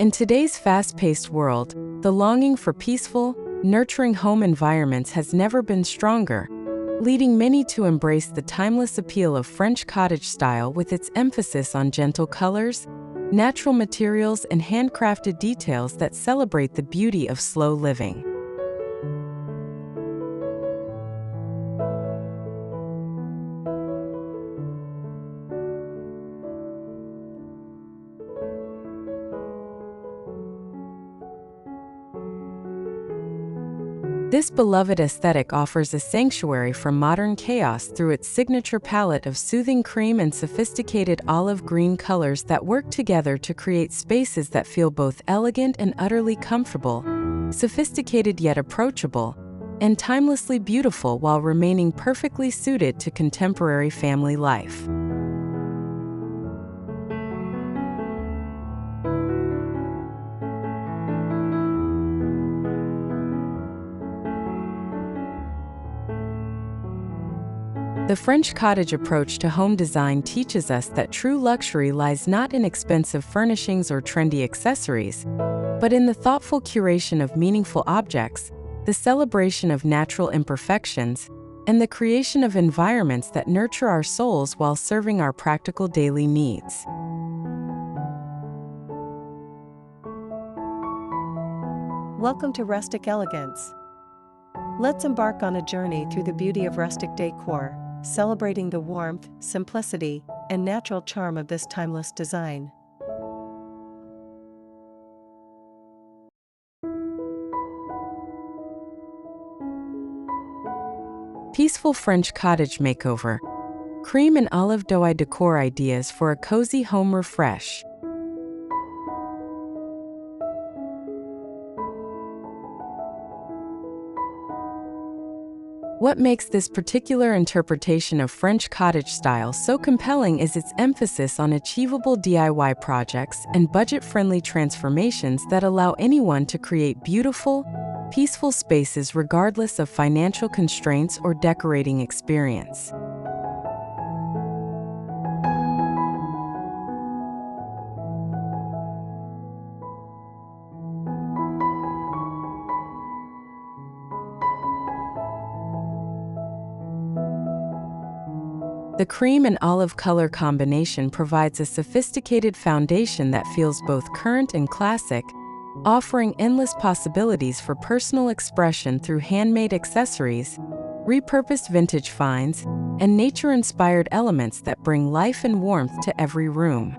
In today's fast-paced world, the longing for peaceful, nurturing home environments has never been stronger, leading many to embrace the timeless appeal of French cottage style with its emphasis on gentle colors, natural materials, and handcrafted details that celebrate the beauty of slow living. This beloved aesthetic offers a sanctuary from modern chaos through its signature palette of soothing cream and sophisticated olive green colors that work together to create spaces that feel both elegant and utterly comfortable, sophisticated yet approachable, and timelessly beautiful while remaining perfectly suited to contemporary family life. The French cottage approach to home design teaches us that true luxury lies not in expensive furnishings or trendy accessories, but in the thoughtful curation of meaningful objects, the celebration of natural imperfections, and the creation of environments that nurture our souls while serving our practical daily needs. Welcome to Rustic Elegance. Let's embark on a journey through the beauty of rustic decor, celebrating the warmth, simplicity, and natural charm of this timeless design. Peaceful French Cottage Makeover. Cream and olive dough decor ideas for a cozy home refresh. What makes this particular interpretation of French cottage style so compelling is its emphasis on achievable DIY projects and budget-friendly transformations that allow anyone to create beautiful, peaceful spaces regardless of financial constraints or decorating experience. The cream and olive color combination provides a sophisticated foundation that feels both current and classic, offering endless possibilities for personal expression through handmade accessories, repurposed vintage finds, and nature-inspired elements that bring life and warmth to every room.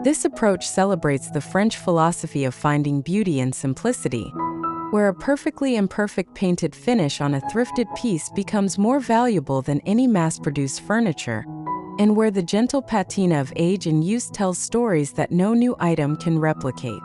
This approach celebrates the French philosophy of finding beauty in simplicity, where a perfectly imperfect painted finish on a thrifted piece becomes more valuable than any mass-produced furniture, and where the gentle patina of age and use tells stories that no new item can replicate.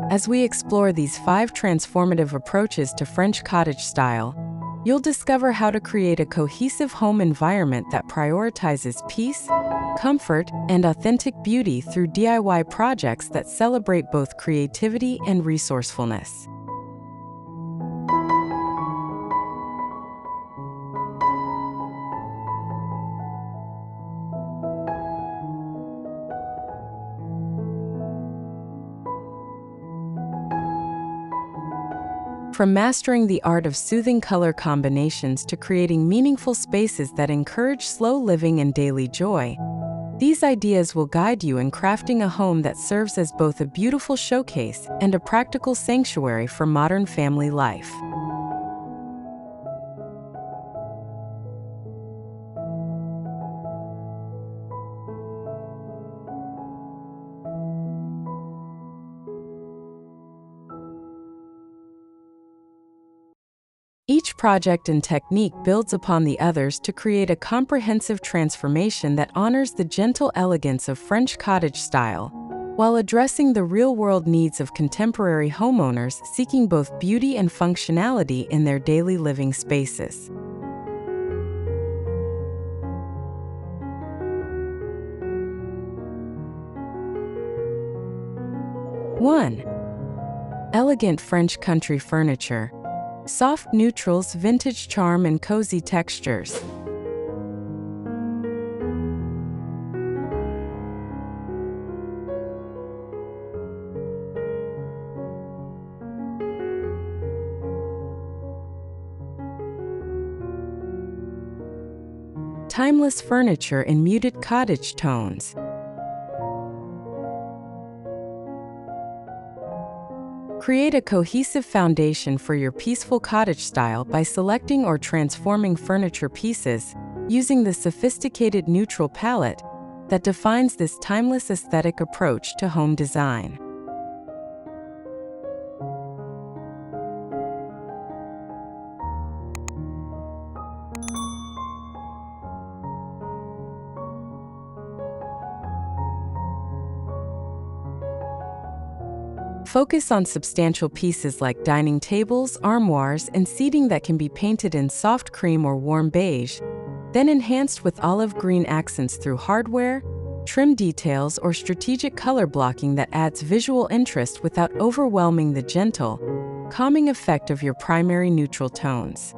As we explore these 5 transformative approaches to French cottage style, you'll discover how to create a cohesive home environment that prioritizes peace, comfort, and authentic beauty through DIY projects that celebrate both creativity and resourcefulness. From mastering the art of soothing color combinations to creating meaningful spaces that encourage slow living and daily joy, these ideas will guide you in crafting a home that serves as both a beautiful showcase and a practical sanctuary for modern family life. Each project and technique builds upon the others to create a comprehensive transformation that honors the gentle elegance of French cottage style, while addressing the real-world needs of contemporary homeowners seeking both beauty and functionality in their daily living spaces. One, elegant French country furniture. Soft neutrals, vintage charm, and cozy textures. Timeless furniture in muted cottage tones. Create a cohesive foundation for your peaceful cottage style by selecting or transforming furniture pieces using the sophisticated neutral palette that defines this timeless aesthetic approach to home design. Focus on substantial pieces like dining tables, armoires, and seating that can be painted in soft cream or warm beige, then enhanced with olive green accents through hardware, trim details, or strategic color blocking that adds visual interest without overwhelming the gentle, calming effect of your primary neutral tones.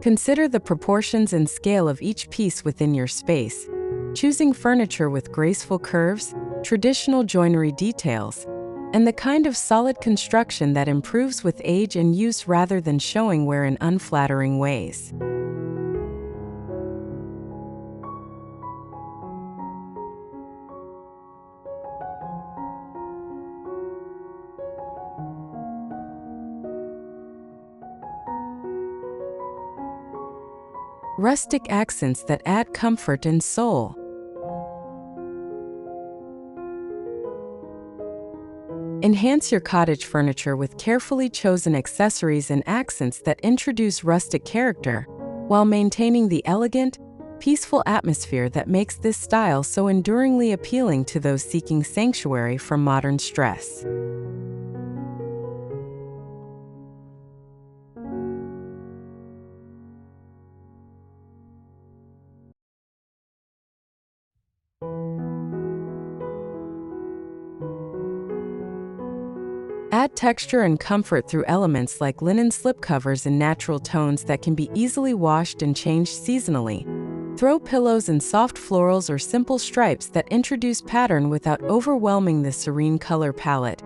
Consider the proportions and scale of each piece within your space, choosing furniture with graceful curves, traditional joinery details, and the kind of solid construction that improves with age and use rather than showing wear in unflattering ways. Rustic accents that add comfort and soul. Enhance your cottage furniture with carefully chosen accessories and accents that introduce rustic character, while maintaining the elegant, peaceful atmosphere that makes this style so enduringly appealing to those seeking sanctuary from modern stress. Add texture and comfort through elements like linen slipcovers in natural tones that can be easily washed and changed seasonally. Throw pillows and soft florals or simple stripes that introduce pattern without overwhelming the serene color palette.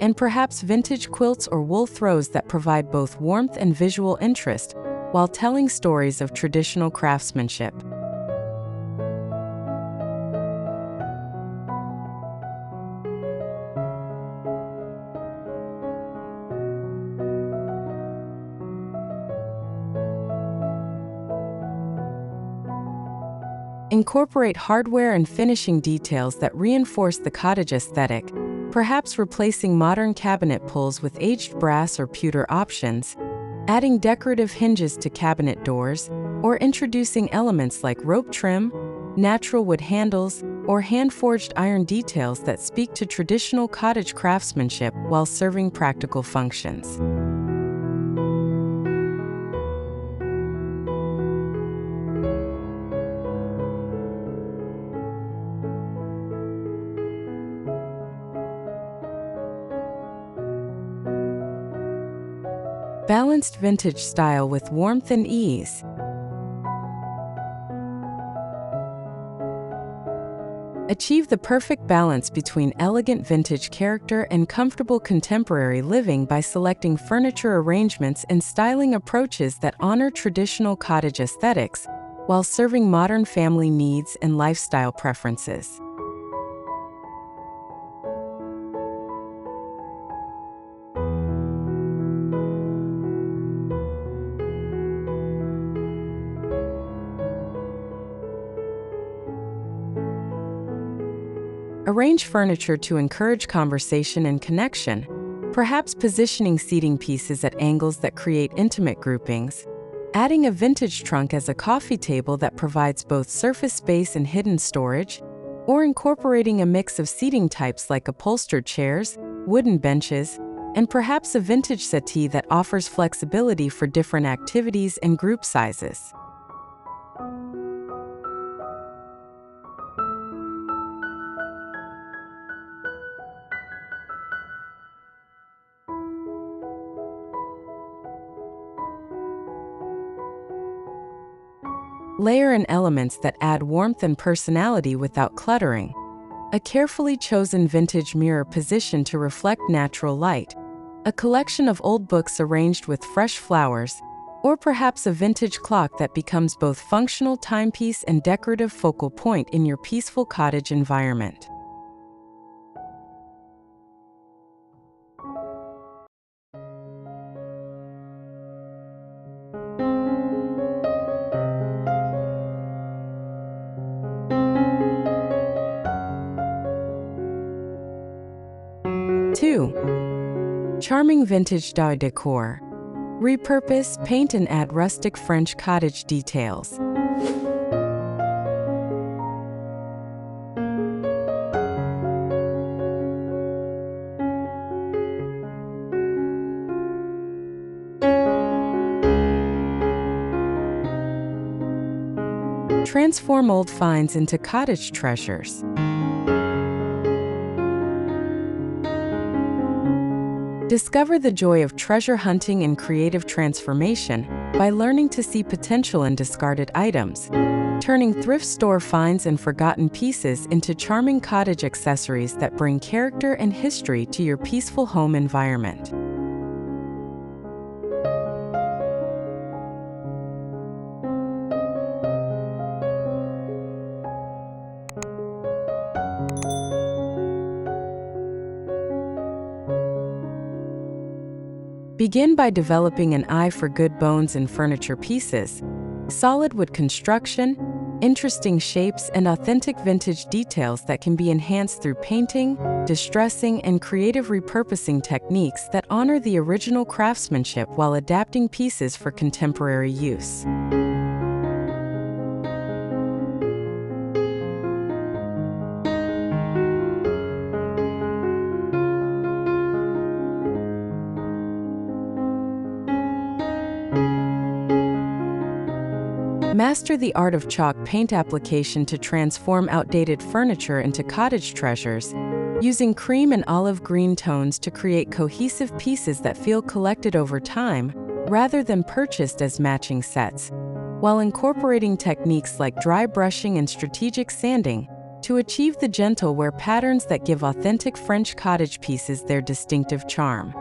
And perhaps vintage quilts or wool throws that provide both warmth and visual interest while telling stories of traditional craftsmanship. Incorporate hardware and finishing details that reinforce the cottage aesthetic, perhaps replacing modern cabinet pulls with aged brass or pewter options, adding decorative hinges to cabinet doors, or introducing elements like rope trim, natural wood handles, or hand-forged iron details that speak to traditional cottage craftsmanship while serving practical functions. Balanced vintage style with warmth and ease. Achieve the perfect balance between elegant vintage character and comfortable contemporary living by selecting furniture arrangements and styling approaches that honor traditional cottage aesthetics while serving modern family needs and lifestyle preferences. Arrange furniture to encourage conversation and connection, perhaps positioning seating pieces at angles that create intimate groupings. Adding a vintage trunk as a coffee table that provides both surface space and hidden storage, or incorporating a mix of seating types like upholstered chairs, wooden benches, and perhaps a vintage settee that offers flexibility for different activities and group sizes. Layer in elements that add warmth and personality without cluttering. A carefully chosen vintage mirror positioned to reflect natural light, a collection of old books arranged with fresh flowers, or perhaps a vintage clock that becomes both functional timepiece and decorative focal point in your peaceful cottage environment. Charming vintage decor. Repurpose, paint and add rustic French cottage details. Transform old finds into cottage treasures. Discover the joy of treasure hunting and creative transformation by learning to see potential in discarded items, turning thrift store finds and forgotten pieces into charming cottage accessories that bring character and history to your peaceful home environment. Begin by developing an eye for good bones in furniture pieces, solid wood construction, interesting shapes, and authentic vintage details that can be enhanced through painting, distressing, and creative repurposing techniques that honor the original craftsmanship while adapting pieces for contemporary use. Master the art of chalk paint application to transform outdated furniture into cottage treasures, using cream and olive green tones to create cohesive pieces that feel collected over time rather than purchased as matching sets, while incorporating techniques like dry brushing and strategic sanding to achieve the gentle wear patterns that give authentic French cottage pieces their distinctive charm.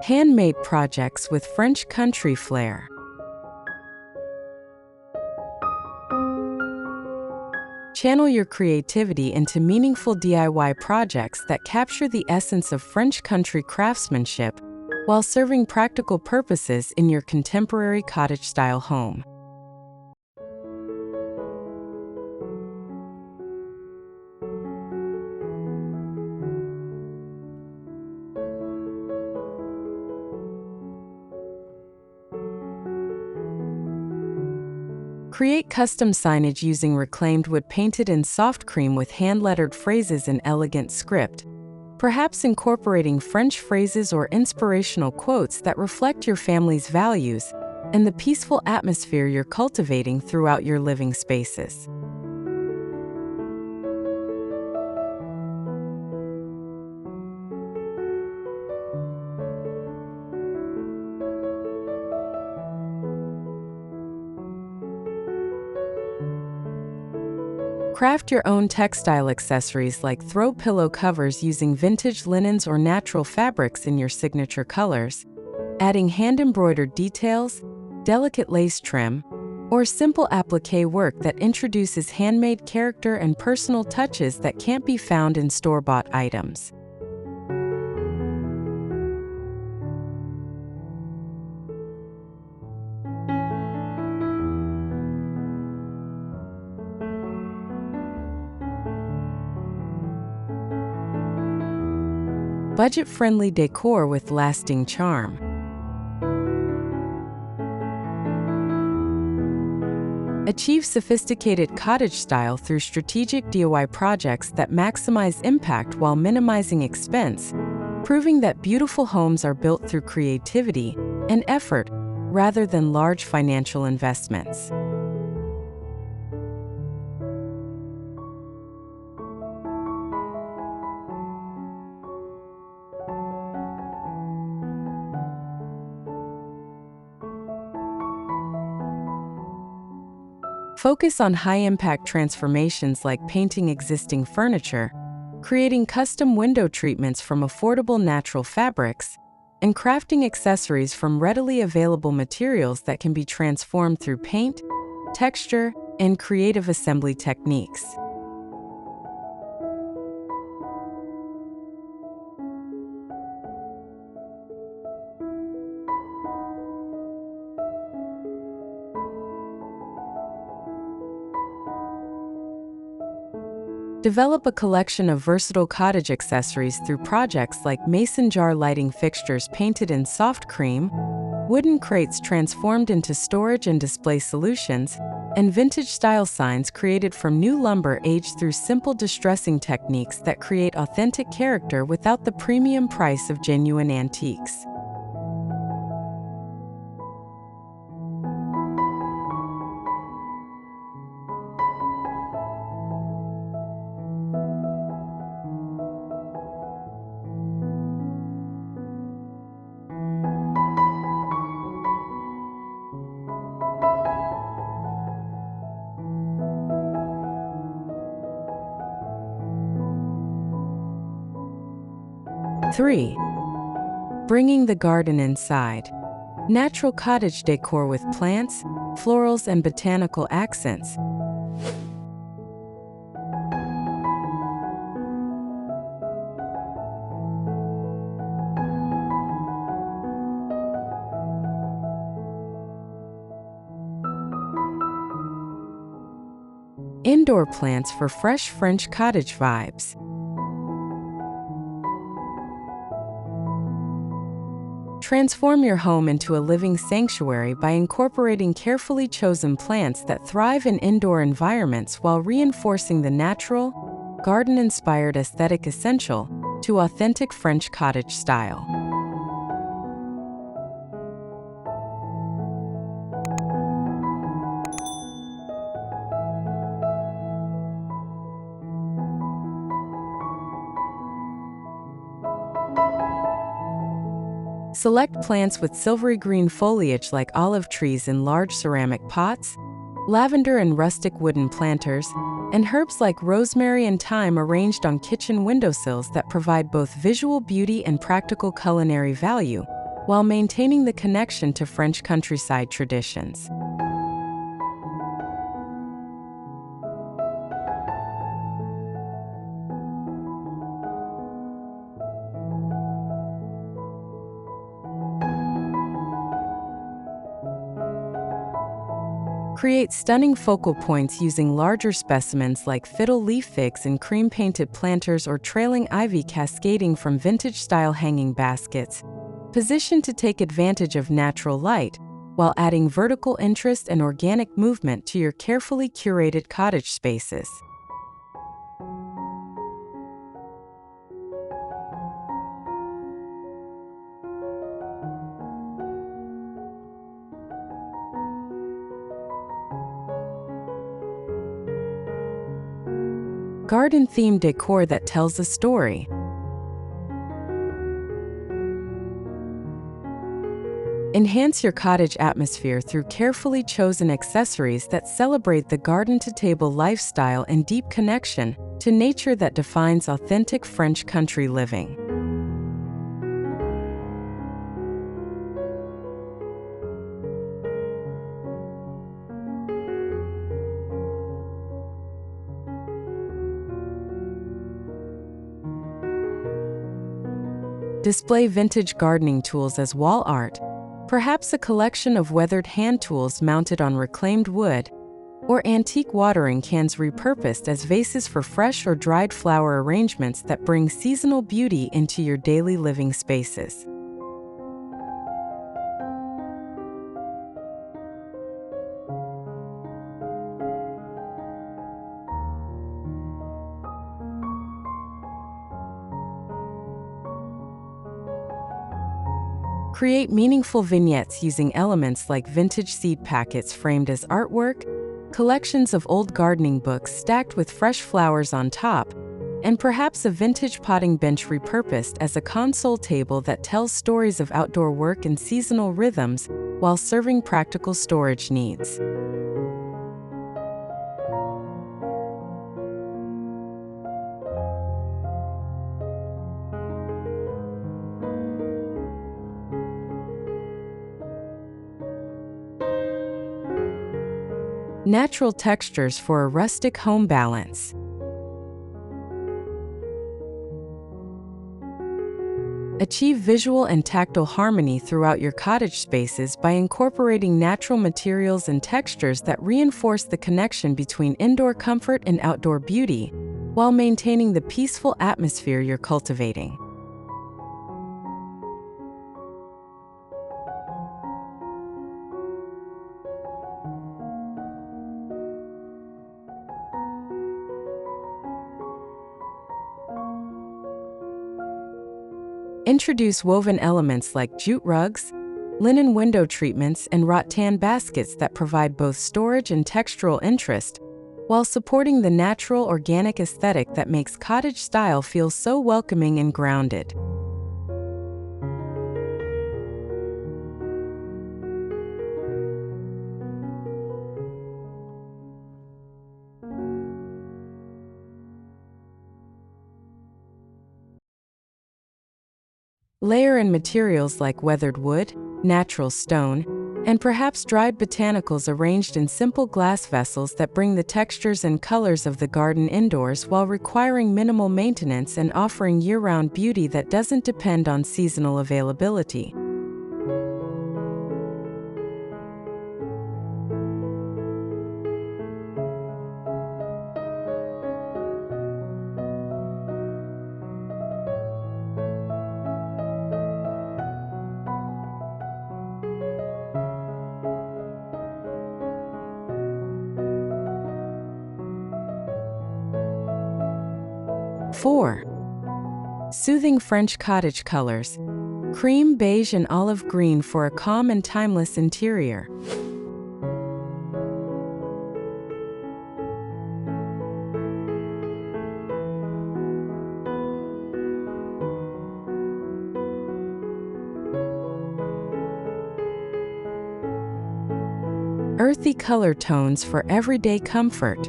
Handmade projects with French country flair. Channel your creativity into meaningful DIY projects that capture the essence of French country craftsmanship while serving practical purposes in your contemporary cottage-style home. Create custom signage using reclaimed wood painted in soft cream with hand-lettered phrases in elegant script, perhaps incorporating French phrases or inspirational quotes that reflect your family's values and the peaceful atmosphere you're cultivating throughout your living spaces. Craft your own textile accessories like throw pillow covers using vintage linens or natural fabrics in your signature colors, adding hand-embroidered details, delicate lace trim, or simple applique work that introduces handmade character and personal touches that can't be found in store-bought items. Budget-friendly decor with lasting charm. Achieve sophisticated cottage style through strategic DIY projects that maximize impact while minimizing expense, proving that beautiful homes are built through creativity and effort rather than large financial investments. Focus on high-impact transformations like painting existing furniture, creating custom window treatments from affordable natural fabrics, and crafting accessories from readily available materials that can be transformed through paint, texture, and creative assembly techniques. Develop a collection of versatile cottage accessories through projects like mason jar lighting fixtures painted in soft cream, wooden crates transformed into storage and display solutions, and vintage-style signs created from new lumber aged through simple distressing techniques that create authentic character without the premium price of genuine antiques. Three, bringing the garden inside. Natural cottage decor with plants, florals, and botanical accents. Indoor plants for fresh French cottage vibes. Transform your home into a living sanctuary by incorporating carefully chosen plants that thrive in indoor environments while reinforcing the natural, garden-inspired aesthetic essential to authentic French cottage style. Select plants with silvery green foliage like olive trees in large ceramic pots, lavender and rustic wooden planters, and herbs like rosemary and thyme arranged on kitchen windowsills that provide both visual beauty and practical culinary value, while maintaining the connection to French countryside traditions. Create stunning focal points using larger specimens like fiddle leaf figs in cream-painted planters or trailing ivy cascading from vintage-style hanging baskets, positioned to take advantage of natural light while adding vertical interest and organic movement to your carefully curated cottage spaces. Garden-themed decor that tells a story. Enhance your cottage atmosphere through carefully chosen accessories that celebrate the garden-to-table lifestyle and deep connection to nature that defines authentic French country living. Display vintage gardening tools as wall art, perhaps a collection of weathered hand tools mounted on reclaimed wood, or antique watering cans repurposed as vases for fresh or dried flower arrangements that bring seasonal beauty into your daily living spaces. Create meaningful vignettes using elements like vintage seed packets framed as artwork, collections of old gardening books stacked with fresh flowers on top, and perhaps a vintage potting bench repurposed as a console table that tells stories of outdoor work and seasonal rhythms while serving practical storage needs. Natural textures for a rustic home balance. Achieve visual and tactile harmony throughout your cottage spaces by incorporating natural materials and textures that reinforce the connection between indoor comfort and outdoor beauty, while maintaining the peaceful atmosphere you're cultivating. Introduce woven elements like jute rugs, linen window treatments, and rattan baskets that provide both storage and textural interest, while supporting the natural, organic aesthetic that makes cottage style feel so welcoming and grounded. Layer in materials like weathered wood, natural stone, and perhaps dried botanicals arranged in simple glass vessels that bring the textures and colors of the garden indoors while requiring minimal maintenance and offering year-round beauty that doesn't depend on seasonal availability. Four. Soothing French cottage colors. Cream, beige, and olive green for a calm and timeless interior. Earthy color tones for everyday comfort.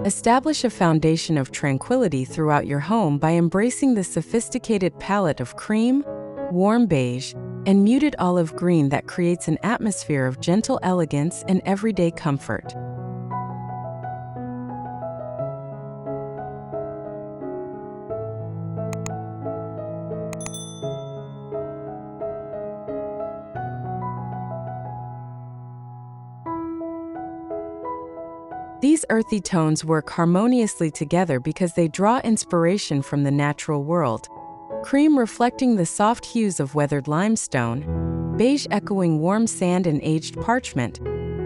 Establish a foundation of tranquility throughout your home by embracing the sophisticated palette of cream, warm beige, and muted olive green that creates an atmosphere of gentle elegance and everyday comfort. These earthy tones work harmoniously together because they draw inspiration from the natural world. Cream reflecting the soft hues of weathered limestone, beige echoing warm sand and aged parchment,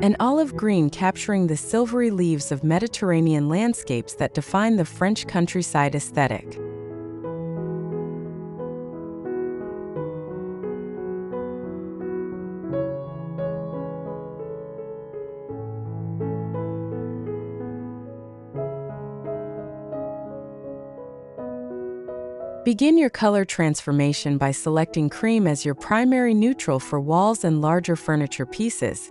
and olive green capturing the silvery leaves of Mediterranean landscapes that define the French countryside aesthetic. Begin your color transformation by selecting cream as your primary neutral for walls and larger furniture pieces,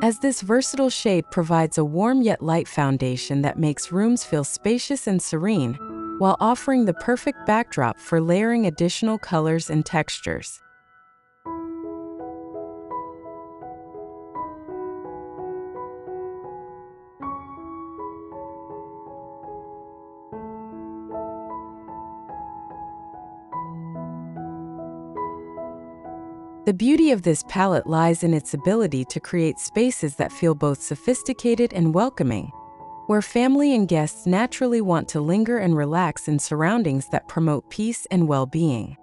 as this versatile shade provides a warm yet light foundation that makes rooms feel spacious and serene, while offering the perfect backdrop for layering additional colors and textures. The beauty of this palette lies in its ability to create spaces that feel both sophisticated and welcoming, where family and guests naturally want to linger and relax in surroundings that promote peace and well-being.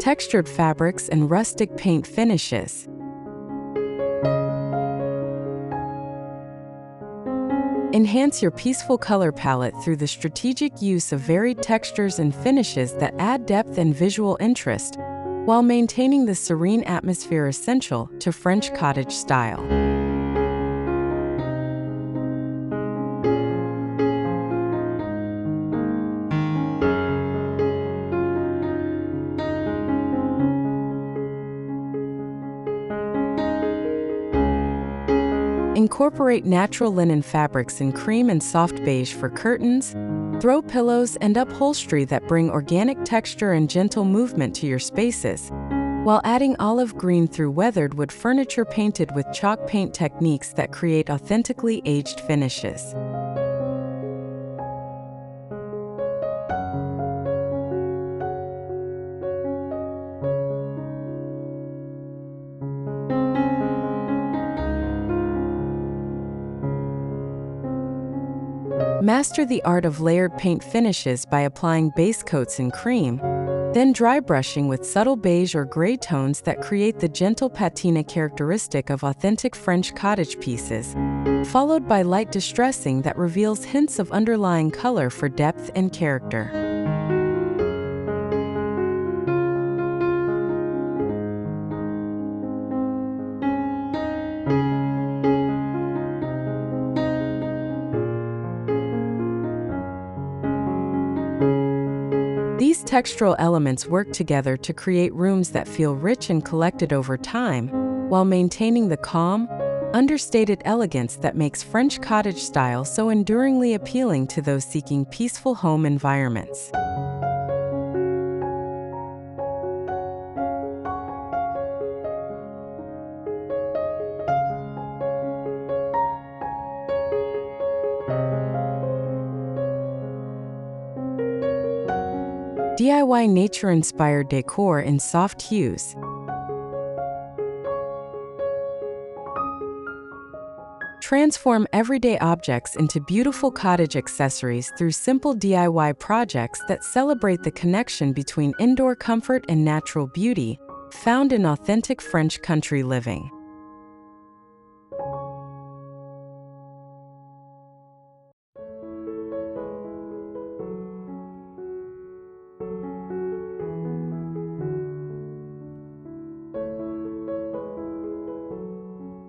Textured fabrics and rustic paint finishes. Enhance your peaceful color palette through the strategic use of varied textures and finishes that add depth and visual interest, while maintaining the serene atmosphere essential to French cottage style. Incorporate natural linen fabrics in cream and soft beige for curtains, throw pillows, and upholstery that bring organic texture and gentle movement to your spaces, while adding olive green through weathered wood furniture painted with chalk paint techniques that create authentically aged finishes. Master the art of layered paint finishes by applying base coats in cream, then dry brushing with subtle beige or gray tones that create the gentle patina characteristic of authentic French cottage pieces, followed by light distressing that reveals hints of underlying color for depth and character. These textural elements work together to create rooms that feel rich and collected over time, while maintaining the calm, understated elegance that makes French cottage style so enduringly appealing to those seeking peaceful home environments. DIY nature-inspired decor in soft hues. Transform everyday objects into beautiful cottage accessories through simple DIY projects that celebrate the connection between indoor comfort and natural beauty, found in authentic French country living.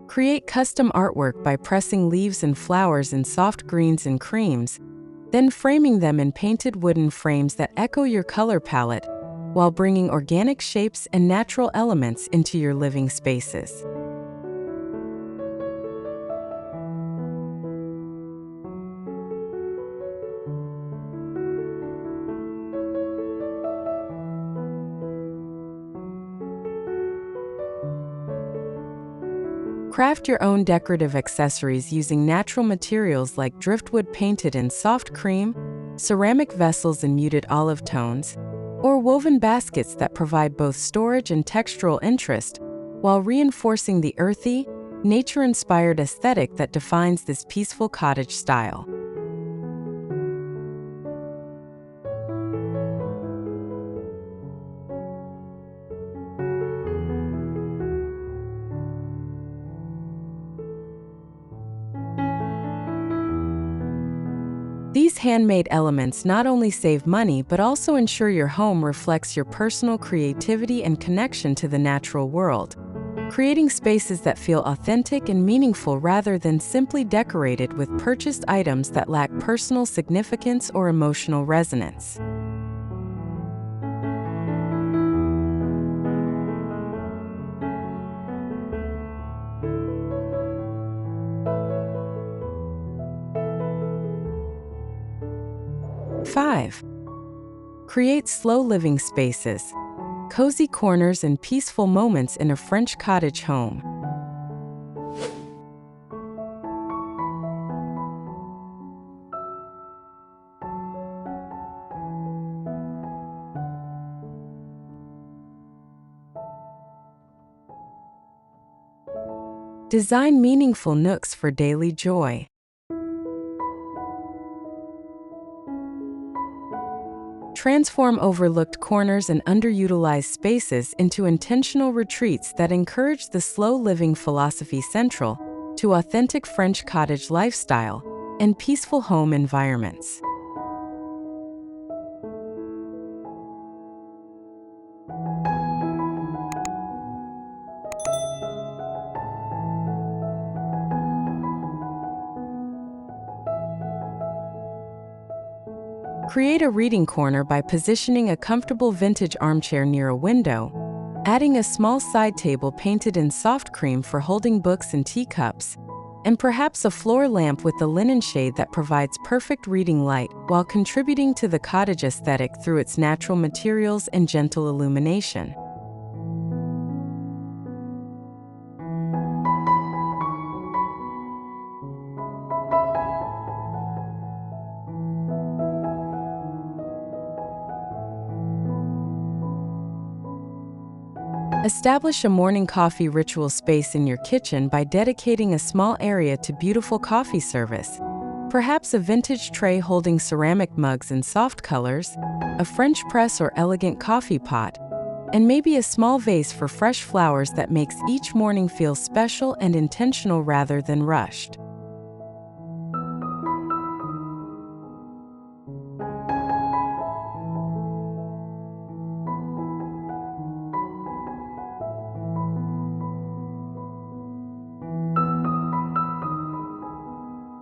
Create custom artwork by pressing leaves and flowers in soft greens and creams, then framing them in painted wooden frames that echo your color palette, while bringing organic shapes and natural elements into your living spaces. Craft your own decorative accessories using natural materials like driftwood painted in soft cream, ceramic vessels in muted olive tones, or woven baskets that provide both storage and textural interest, while reinforcing the earthy, nature-inspired aesthetic that defines this peaceful cottage style. These handmade elements not only save money but also ensure your home reflects your personal creativity and connection to the natural world, creating spaces that feel authentic and meaningful rather than simply decorated with purchased items that lack personal significance or emotional resonance. Five, create slow living spaces. cozy corners and peaceful moments in a French cottage home. Design meaningful nooks for daily joy. Transform overlooked corners and underutilized spaces into intentional retreats that encourage the slow living philosophy central to authentic French cottage lifestyle and peaceful home environments. Create a reading corner by positioning a comfortable vintage armchair near a window, adding a small side table painted in soft cream for holding books and teacups, and perhaps a floor lamp with a linen shade that provides perfect reading light while contributing to the cottage aesthetic through its natural materials and gentle illumination. Establish a morning coffee ritual space in your kitchen by dedicating a small area to beautiful coffee service. Perhaps a vintage tray holding ceramic mugs in soft colors, a French press or elegant coffee pot, and maybe a small vase for fresh flowers that makes each morning feel special and intentional rather than rushed.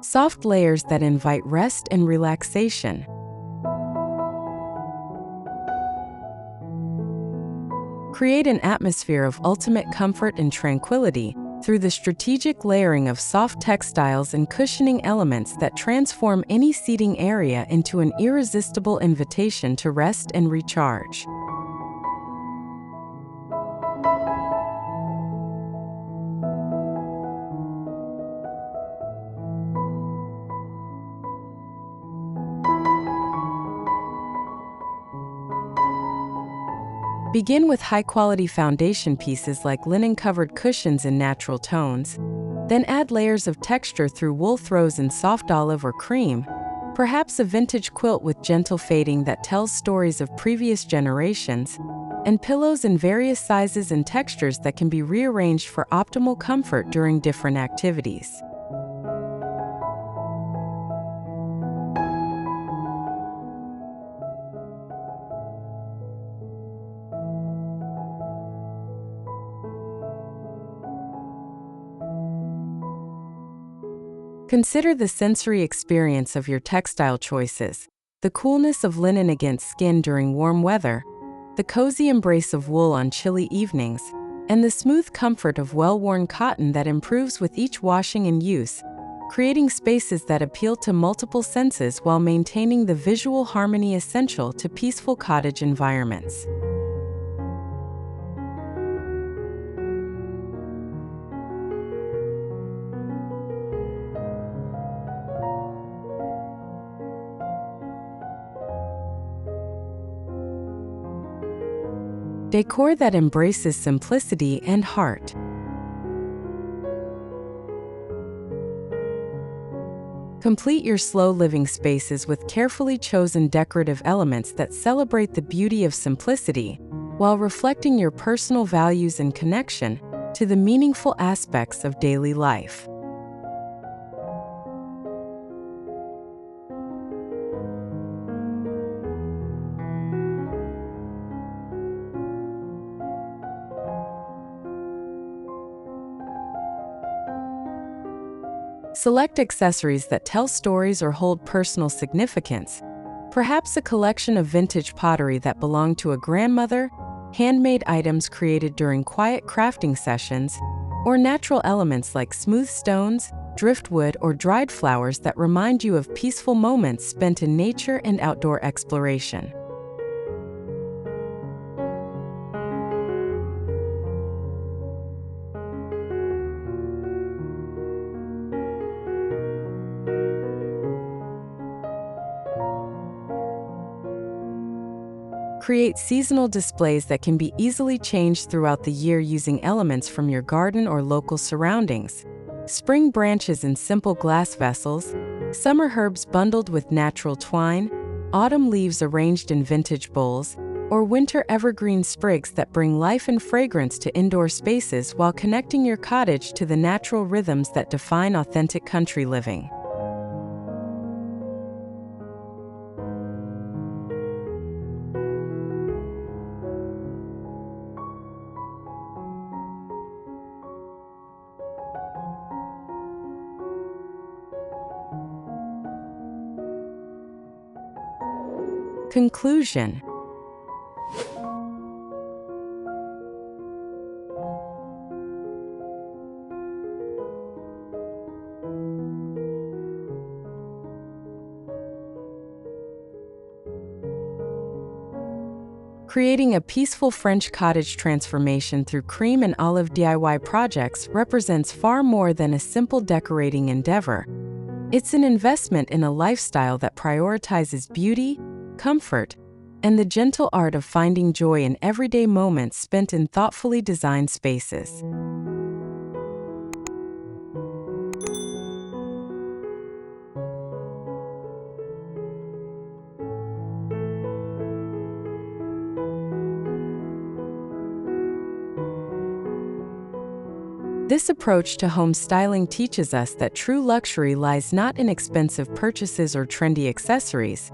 Soft layers that invite rest and relaxation. Create an atmosphere of ultimate comfort and tranquility through the strategic layering of soft textiles and cushioning elements that transform any seating area into an irresistible invitation to rest and recharge. Begin with high-quality foundation pieces like linen-covered cushions in natural tones, then add layers of texture through wool throws in soft olive or cream, perhaps a vintage quilt with gentle fading that tells stories of previous generations, and pillows in various sizes and textures that can be rearranged for optimal comfort during different activities. Consider the sensory experience of your textile choices, the coolness of linen against skin during warm weather, the cozy embrace of wool on chilly evenings, and the smooth comfort of well-worn cotton that improves with each washing and use, creating spaces that appeal to multiple senses while maintaining the visual harmony essential to peaceful cottage environments. Decor that embraces simplicity and heart. Complete your slow living spaces with carefully chosen decorative elements that celebrate the beauty of simplicity, while reflecting your personal values and connection to the meaningful aspects of daily life. Select accessories that tell stories or hold personal significance, perhaps a collection of vintage pottery that belonged to a grandmother, handmade items created during quiet crafting sessions, or natural elements like smooth stones, driftwood, or dried flowers that remind you of peaceful moments spent in nature and outdoor exploration. Create seasonal displays that can be easily changed throughout the year using elements from your garden or local surroundings. Spring branches in simple glass vessels, summer herbs bundled with natural twine, autumn leaves arranged in vintage bowls, or winter evergreen sprigs that bring life and fragrance to indoor spaces while connecting your cottage to the natural rhythms that define authentic country living. Conclusion. Creating a peaceful French cottage transformation through cream and olive DIY projects represents far more than a simple decorating endeavor. It's an investment in a lifestyle that prioritizes beauty, comfort, and the gentle art of finding joy in everyday moments spent in thoughtfully designed spaces. This approach to home styling teaches us that true luxury lies not in expensive purchases or trendy accessories,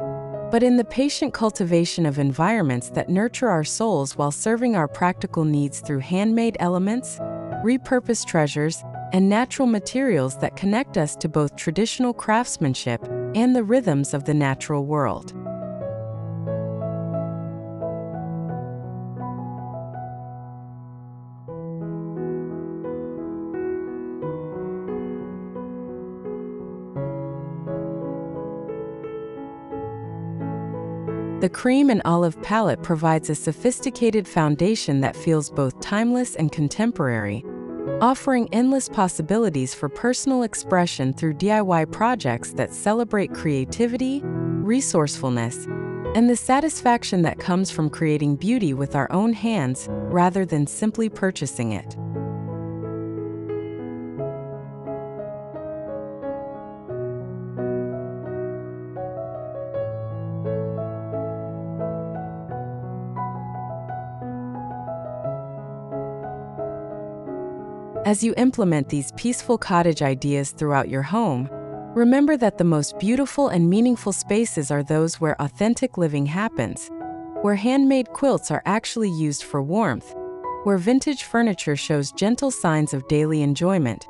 but in the patient cultivation of environments that nurture our souls while serving our practical needs through handmade elements, repurposed treasures, and natural materials that connect us to both traditional craftsmanship and the rhythms of the natural world. The cream and olive palette provides a sophisticated foundation that feels both timeless and contemporary, offering endless possibilities for personal expression through DIY projects that celebrate creativity, resourcefulness, and the satisfaction that comes from creating beauty with our own hands rather than simply purchasing it. As you implement these peaceful cottage ideas throughout your home, remember that the most beautiful and meaningful spaces are those where authentic living happens, where handmade quilts are actually used for warmth, where vintage furniture shows gentle signs of daily enjoyment,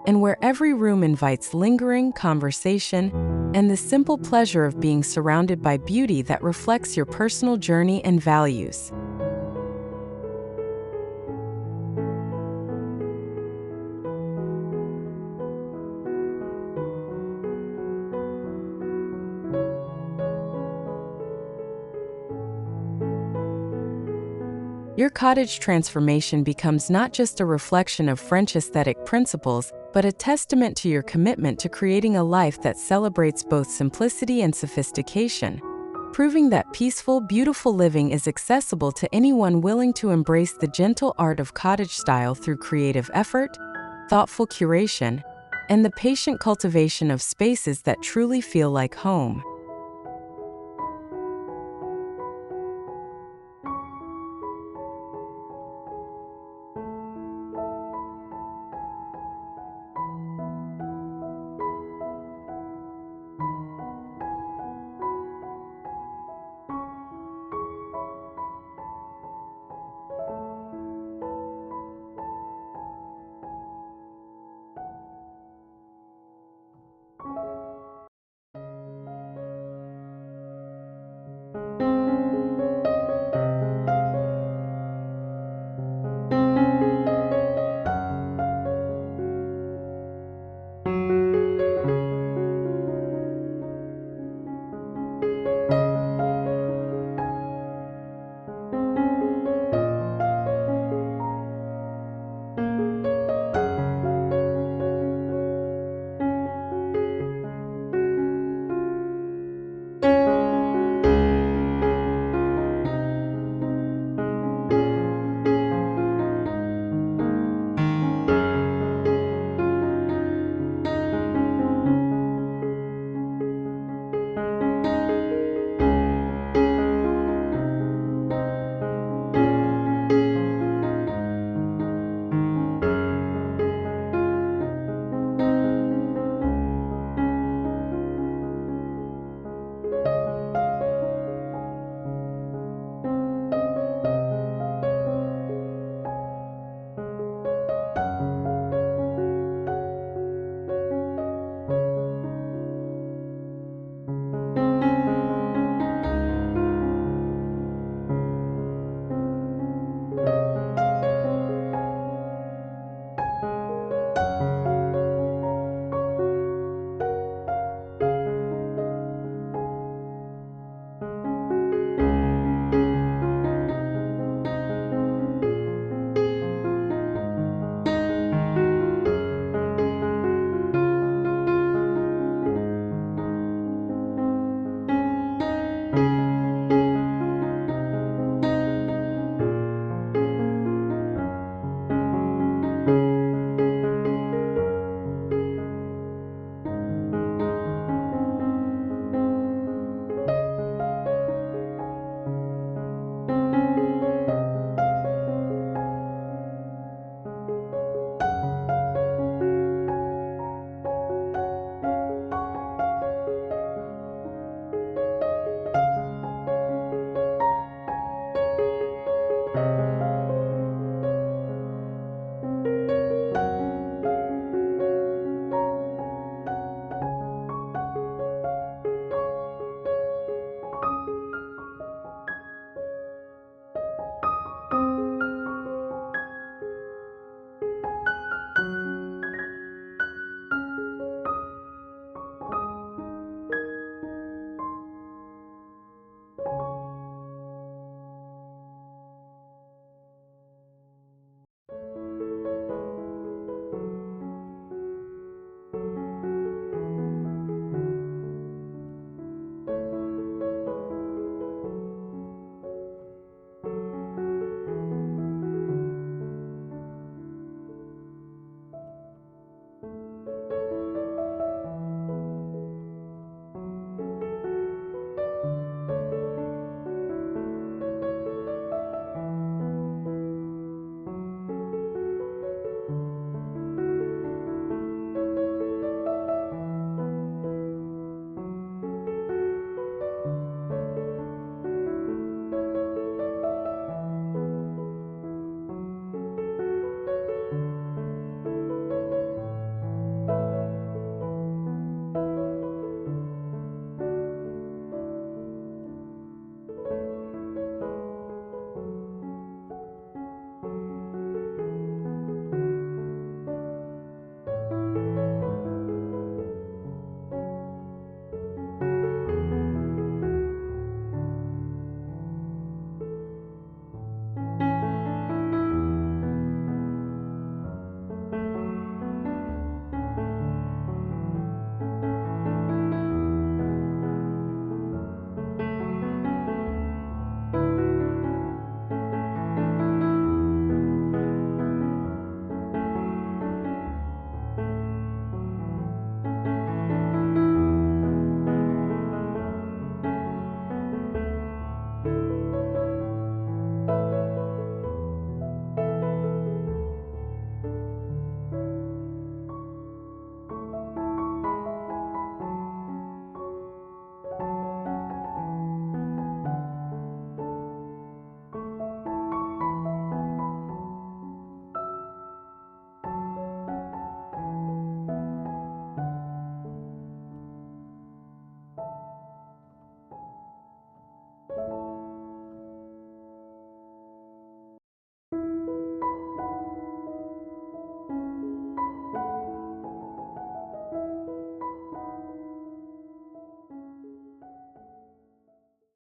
and where every room invites lingering conversation and the simple pleasure of being surrounded by beauty that reflects your personal journey and values. Your cottage transformation becomes not just a reflection of French aesthetic principles, but a testament to your commitment to creating a life that celebrates both simplicity and sophistication, proving that peaceful, beautiful living is accessible to anyone willing to embrace the gentle art of cottage style through creative effort, thoughtful curation, and the patient cultivation of spaces that truly feel like home.